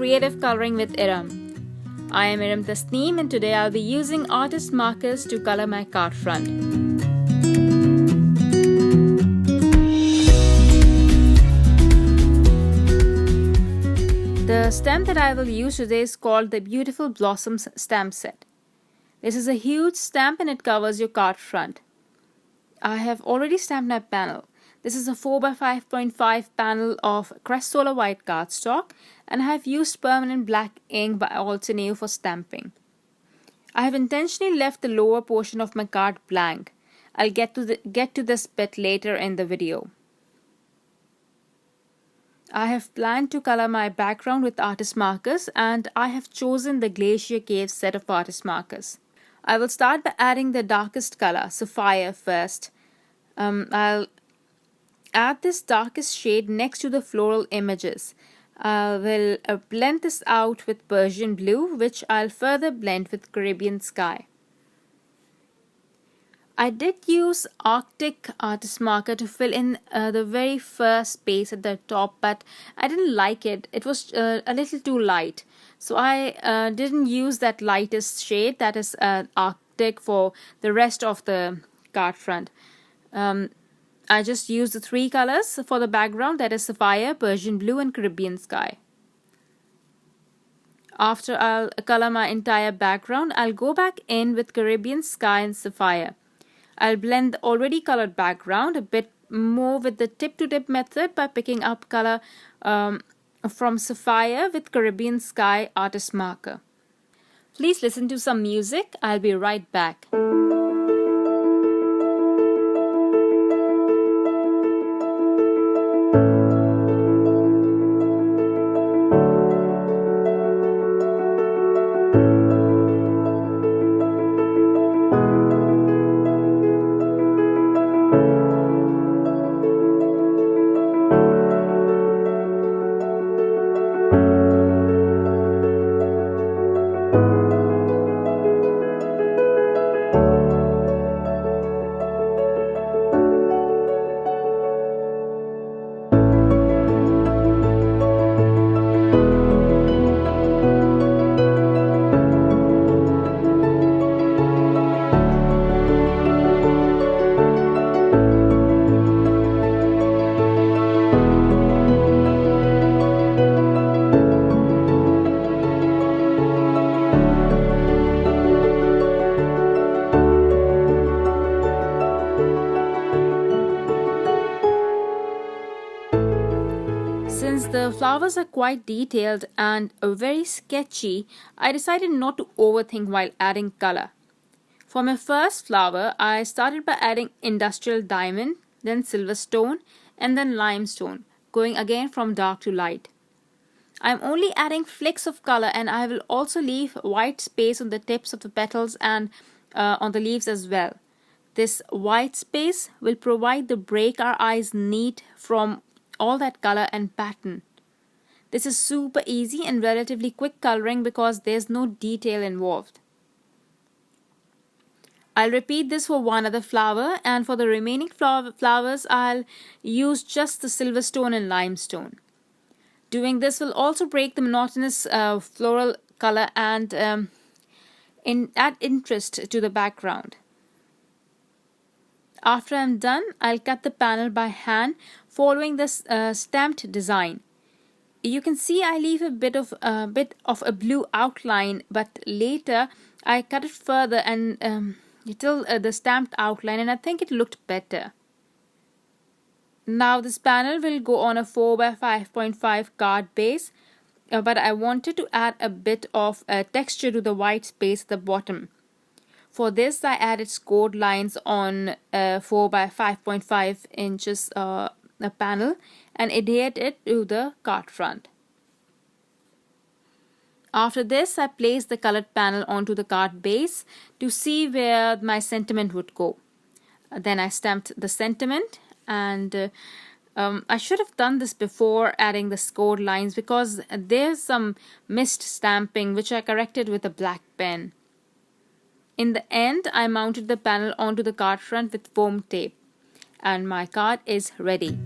Creative Coloring with Erum. I am Erum Tasneem and today I'll be using artist markers to color my card front. The stamp that I will use today is called the Beautiful Blossoms stamp set. This is a huge stamp and it covers your card front. I have already stamped my panel. This is a 4x5.5 panel of Crest Solar White cardstock and I have used permanent black ink by Alterneo for stamping. I have intentionally left the lower portion of my card blank. I'll get to this bit later in the video. I have planned to color my background with artist markers and I have chosen the Glacier Cave set of artist markers. I will start by adding the darkest color, Sapphire, first. I'll add this darkest shade next to the floral images. I will blend this out with Persian blue, which I'll further blend with Caribbean sky. I did use Arctic artist marker to fill in the very first space at the top, but I didn't like it. It was a little too light. So I didn't use that lightest shade, that is Arctic, for the rest of the card front. I just used the three colors for the background, that is Sapphire, Persian blue and Caribbean sky. After I'll color my entire background, I'll go back in with Caribbean sky and Sapphire. I'll blend the already colored background a bit more with the tip-to-tip method by picking up color from Sapphire with Caribbean sky artist marker. Please listen to some music. I'll be right back. Since the flowers are quite detailed and very sketchy, I decided not to overthink while adding color. For my first flower, I started by adding industrial diamond, then silverstone, and then limestone, going again from dark to light. I am only adding flicks of color and I will also leave white space on the tips of the petals and on the leaves as well. This white space will provide the break our eyes need from all that color and pattern. This is super easy and relatively quick coloring because there's no detail involved. I'll repeat this for one other flower, and for the remaining flowers I'll use just the silverstone and limestone. Doing this will also break the monotonous floral color and add interest to the background. After I'm done, I'll cut the panel by hand following this stamped design. You can see I leave a bit of a blue outline, but later I cut it further and till the stamped outline, and I think it looked better. Now this panel will go on a 4x5.5 card base, but I wanted to add a bit of texture to the white space at the bottom. For this, I added scored lines on 4x5.5 inches a panel and adhered it to the card front. After this, I placed the colored panel onto the card base to see where my sentiment would go. Then I stamped the sentiment, and I should have done this before adding the scored lines because there's some missed stamping which I corrected with a black pen. In the end, I mounted the panel onto the card front with foam tape, and my card is ready.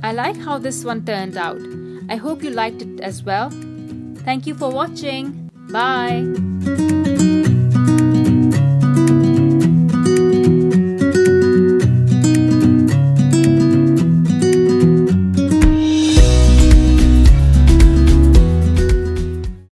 I like how this one turned out. I hope you liked it as well. Thank you for watching. Bye.